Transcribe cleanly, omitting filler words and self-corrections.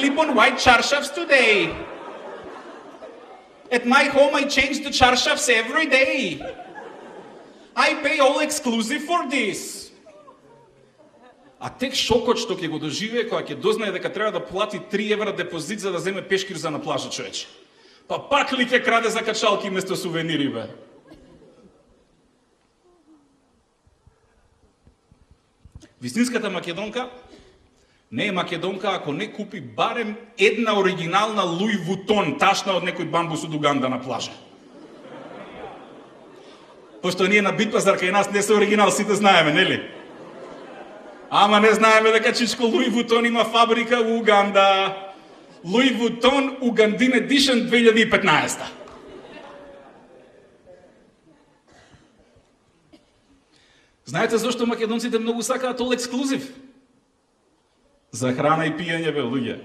sleep on white charshafs today. At my home I change the charshafs every day. I pay all exclusive for this. А тек шокот што ќе го доживее кога ќе дознае дека треба да плати 3 евра депозит за да земе пешкир за на плажа, човече. Па пак ли ќе краде за качалки место сувенири, бе? Вистинската македонка не е македонка ако не купи барем една оригинална Луи Вутон, ташна од некој бамбус од Уганда на плажа. Пошто ние на Битпазар кај нас не се оригинал, сите знаеме, нели? Ама не знаеме дека чичко Луи Вутон има фабрика у Уганда. Луи Вутон Угандин Edition 2015. Знаете зашто македонците многу сакаат all exclusive? За храна и пиење, бе, луѓе.